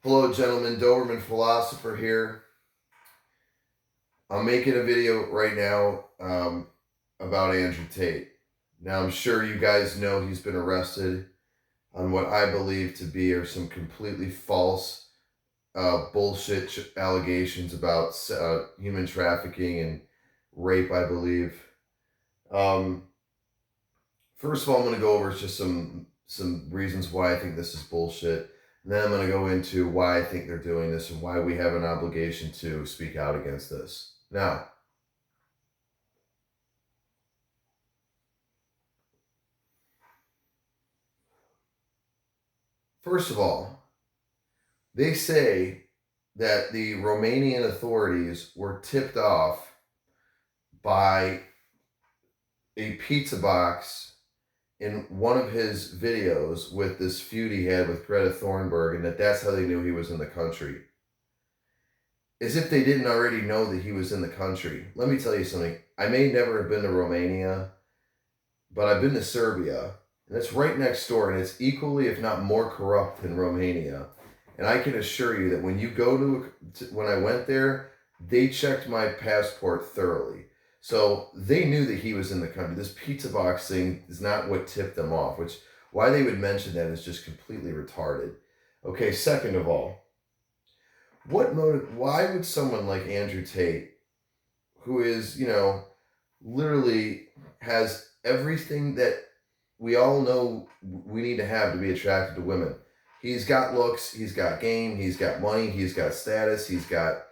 Hello, gentlemen. Doberman Philosopher here. I'm making a video right now about Andrew Tate. Now, I'm sure you guys know he's been arrested on what I believe to be are some completely false bullshit allegations about human trafficking and rape, I believe. Um, First of all, I'm going to go over just some reasons why I think this is bullshit. And then I'm going to go into why I think they're doing this and why we have an obligation to speak out against this. Now, first of all, they say that the Romanian authorities were tipped off by a pizza box in one of his videos with this feud he had with Greta Thunberg, and that's how they knew he was in the country. As if they didn't already know that he was in the country. Let me tell you something. I may never have been to Romania, but I've been to Serbia, and it's right next door, and it's equally, if not more, corrupt than Romania. And I can assure you that when you go when I went there, they checked my passport thoroughly. So they knew that he was in the country. This pizza box thing is not what tipped them off, which why they would mention that is just completely retarded. Okay, second of all, why would someone like Andrew Tate, who is, literally has everything that we all know we need to have to be attracted to women. He's got looks, he's got game, he's got money, he's got status, he's got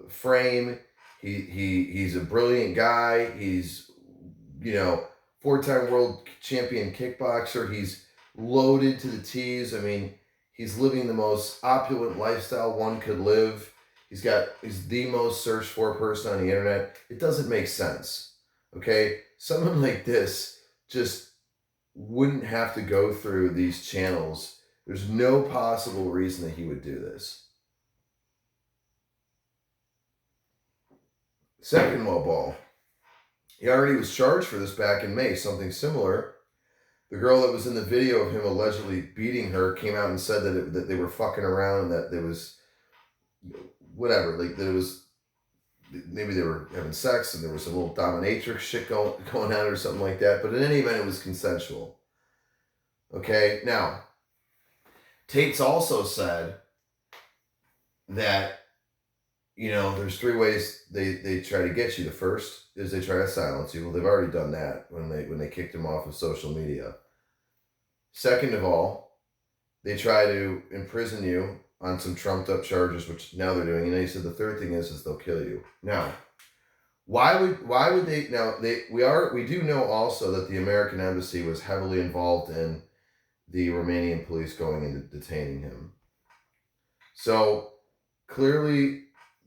frame. He's a brilliant guy. He's, 4-time world champion kickboxer. He's loaded to the T's. I mean, he's living the most opulent lifestyle one could live. He's the most searched for person on the internet. It doesn't make sense. Okay? Someone like this just wouldn't have to go through these channels. There's no possible reason that he would do this. Second low ball. He already was charged for this back in May, something similar. The girl that was in the video of him allegedly beating her came out and said that they were fucking around and that there was whatever, like that it was maybe they were having sex and there was a little dominatrix shit going on or something like that. But in any event, it was consensual. Okay, now Tate's also said that there's 3 ways they try to get you. The first is they try to silence you. Well, they've already done that when they kicked him off of social media. Second of all, they try to imprison you on some trumped up charges, which now they're doing. And he said the third thing is they'll kill you. Now, why would they? Now we do know also that the American embassy was heavily involved in the Romanian police going and detaining him. So clearly,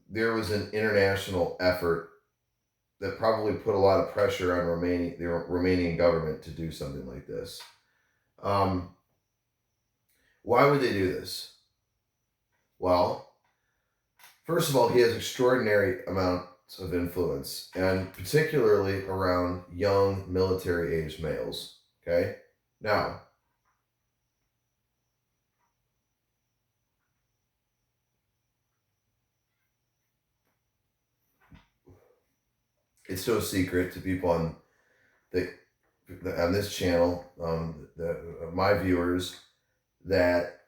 there was an international effort that probably put a lot of pressure on the Romanian government to do something like this. Why would they do this? Well, first of all, he has extraordinary amounts of influence, and particularly around young military-aged males. Okay? Now, it's no secret to people on this channel, my viewers, that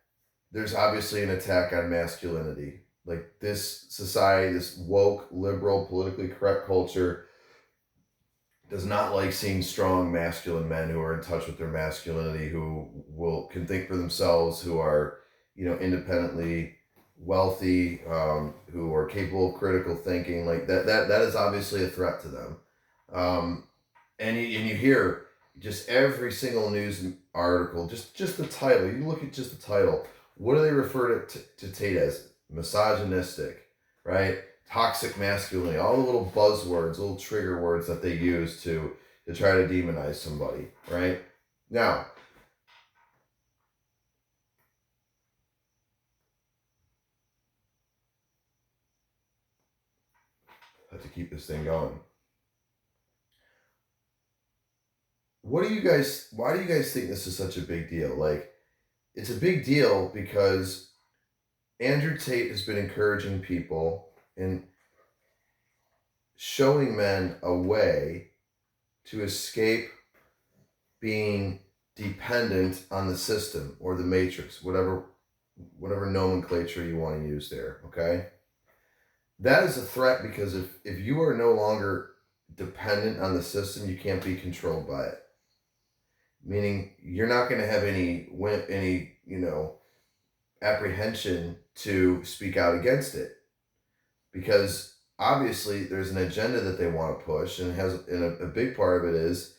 there's obviously an attack on masculinity. Like this society, this woke, liberal, politically correct culture does not like seeing strong masculine men who are in touch with their masculinity, who can think for themselves, who are, independently wealthy, who are capable of critical thinking. Like that is obviously a threat to them. And you hear just every single news article, just the title. You look at just the title. What do they refer to Tate as? Misogynistic, right? Toxic masculinity. All the little buzzwords, little trigger words that they use to try to demonize somebody, right? Now, I have to keep this thing going. Why do you guys think this is such a big deal? Like, it's a big deal because Andrew Tate has been encouraging people and showing men a way to escape being dependent on the system or the matrix, whatever nomenclature you want to use there, okay? That is a threat because if you are no longer dependent on the system, you can't be controlled by it. Meaning you're not going to have any apprehension to speak out against it, because obviously there's an agenda that they want to push, and a big part of it is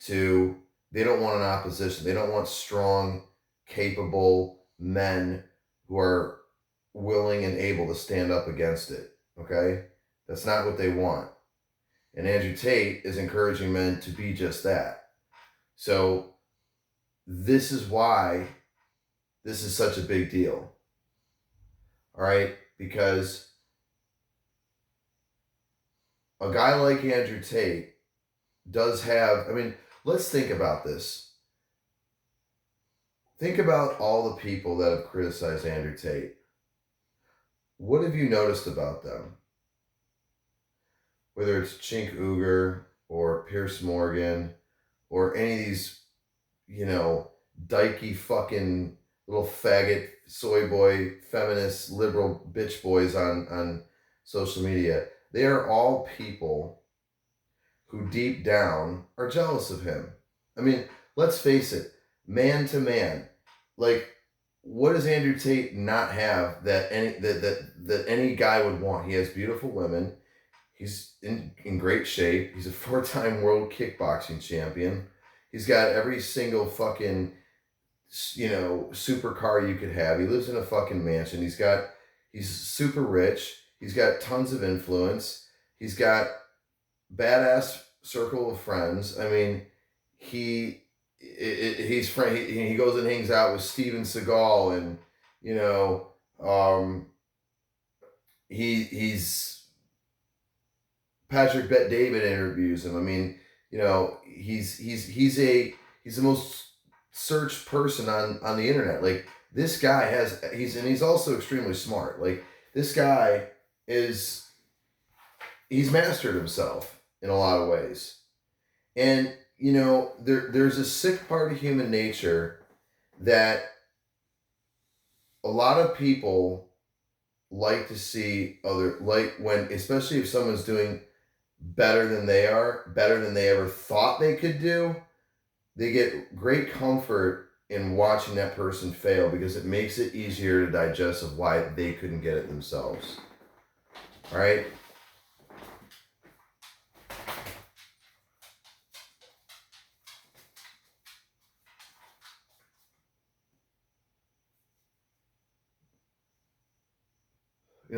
they don't want an opposition. They don't want strong, capable men who are willing and able to stand up against it. Okay? That's not what they want. And Andrew Tate is encouraging men to be just that. So this is why this is such a big deal. All right? Because a guy like Andrew Tate does have, let's think about this. Think about all the people that have criticized Andrew Tate. What have you noticed about them? Whether it's Chink Uger or Pierce Morgan or any of these, dykey fucking little faggot, soy boy, feminist, liberal bitch boys on social media. They are all people who deep down are jealous of him. Let's face it, man to man. Like, what does Andrew Tate not have that any guy would want? He has beautiful women. He's in great shape. He's a 4-time world kickboxing champion. He's got every single fucking, supercar you could have. He lives in a fucking mansion. He's super rich. He's got tons of influence. He's got badass circle of friends. He goes and hangs out with Steven Seagal, and he's Patrick Bet David interviews him. He's the most searched person on the internet. Like, this guy he's also extremely smart. Like, this guy he's mastered himself in a lot of ways. And there's a sick part of human nature that a lot of people like to see especially if someone's doing better than they are, better than they ever thought they could do, they get great comfort in watching that person fail, because it makes it easier to digest of why they couldn't get it themselves. All right?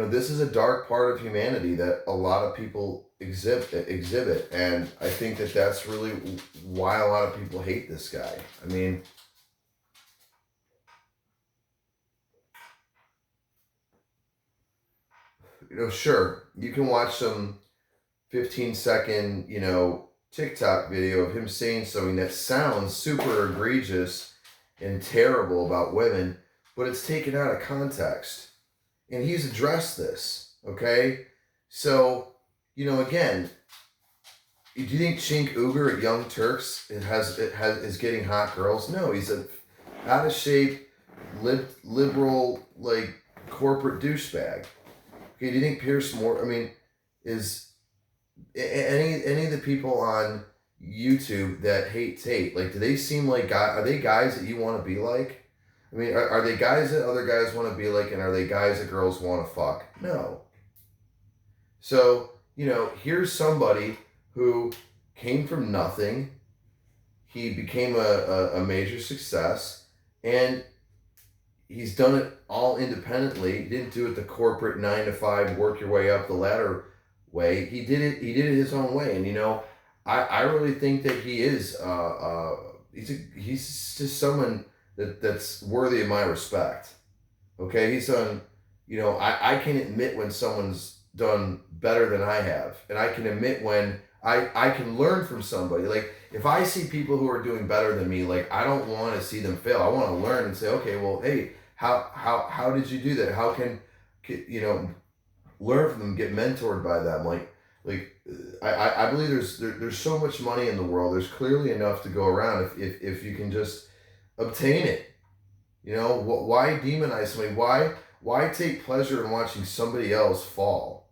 This is a dark part of humanity that a lot of people exhibit, and I think that that's really why a lot of people hate this guy. Sure, you can watch some 15-second, TikTok video of him saying something that sounds super egregious and terrible about women, but it's taken out of context. And he's addressed this, okay? So, again, do you think Chink Uger at Young Turks is getting hot girls? No, he's a out of shape, liberal, like, corporate douchebag. Okay, do you think Pierce Morgan, is any of the people on YouTube that hate Tate, like, do they seem like are they guys that you want to be like? Are they guys that other guys want to be like, and are they guys that girls want to fuck? No. So, here's somebody who came from nothing. He became a major success, and he's done it all independently. He didn't do it the corporate 9-to-5, work your way up the ladder way. He did it his own way. And, I really think that he is, he's just someone that's worthy of my respect. Okay, he's done, I can admit when someone's done better than I have, and I can admit when I can learn from somebody. Like, if I see people who are doing better than me, like, I don't want to see them fail. I want to learn and say, okay, well, hey, how did you do that? How can, you know, learn from them, get mentored by them? I believe there's so much money in the world. There's clearly enough to go around if you can just obtain it. You know, why demonize somebody? Why take pleasure in watching somebody else fall?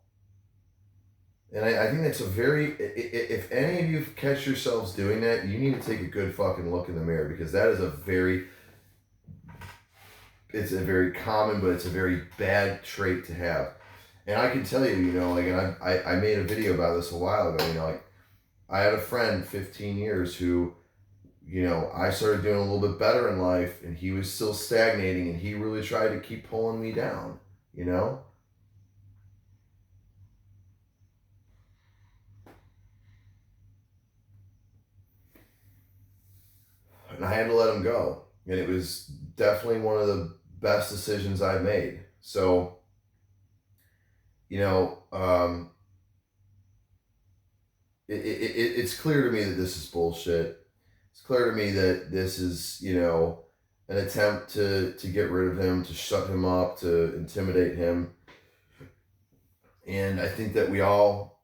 And I think that's a very, if any of you catch yourselves doing that, you need to take a good fucking look in the mirror, because that is it's a very common, but it's a very bad trait to have. And I can tell you, you know, like, and I made a video about this a while ago, you know, like, I had a friend 15 years who, you know, I started doing a little bit better in life, and he was still stagnating, and he really tried to keep pulling me down, you know? And I had to let him go. And it was definitely one of the best decisions I've made. So, you know, it's clear to me that this is bullshit. It's clear to me that this is, you know, an attempt to get rid of him, to shut him up, to intimidate him. And I think that we all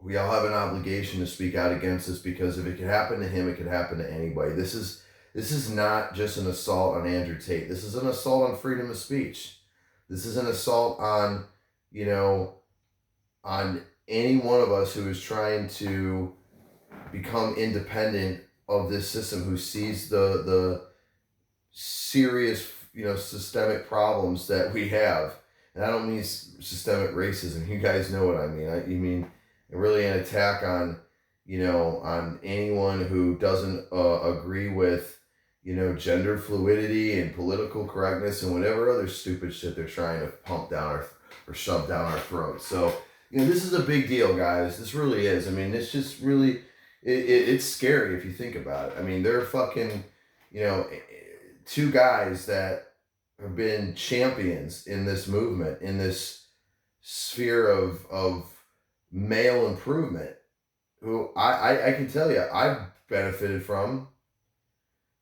have an obligation to speak out against this, because if it could happen to him, it could happen to anybody. This is not just an assault on Andrew Tate. This is an assault on freedom of speech. This is an assault on, you know, on any one of us who is trying to become independent of this system, who sees the serious, you know, systemic problems that we have. And I don't mean systemic racism. You guys know what I mean. You mean really an attack on, you know, on anyone who doesn't agree with, you know, gender fluidity and political correctness and whatever other stupid shit they're trying to pump down or shove down our throats. So, you know, this is a big deal, guys. This really is. I mean, it's just really, it's scary if you think about it. I mean, they're fucking, you know, two guys that have been champions in this movement, in this sphere of male improvement, who I can tell you I've benefited from.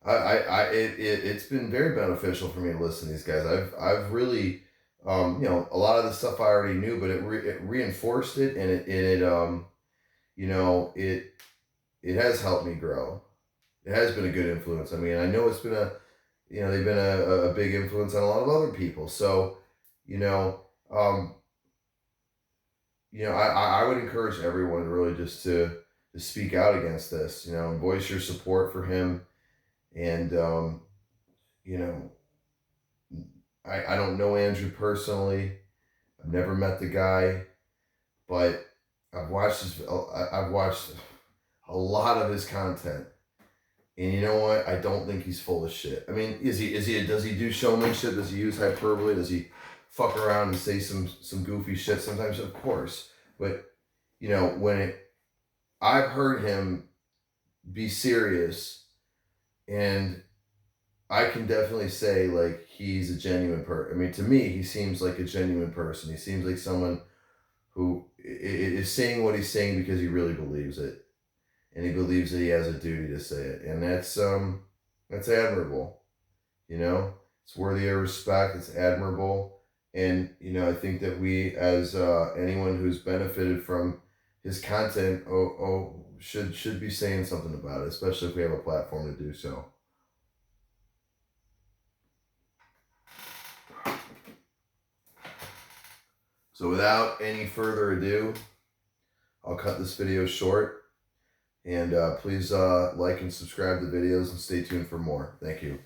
It's been very beneficial for me to listen to these guys. I've really, you know, a lot of the stuff I already knew, but it reinforced it, and it you know, it has helped me grow. It has been a good influence. I mean, I know it's been you know, they've been a big influence on a lot of other people. So, you know, I would encourage everyone really just to speak out against this, you know, and voice your support for him. And, you know, I don't know Andrew personally. I've never met the guy, but I've watched a lot of his content. And you know what? I don't think he's full of shit. I mean, does he do showmanship? Does he use hyperbole? Does he fuck around and say some goofy shit sometimes? Of course. But, you know, I've heard him be serious, and I can definitely say, like, he's a genuine person. I mean, to me, he seems like a genuine person. He seems like someone who is saying what he's saying because he really believes it. And he believes that he has a duty to say it. And that's admirable. You know, it's worthy of respect. It's admirable. And, you know, I think that we, as anyone who's benefited from his content, should be saying something about it, especially if we have a platform to do so. So without any further ado, I'll cut this video short. And please like and subscribe to the videos, and stay tuned for more. Thank you.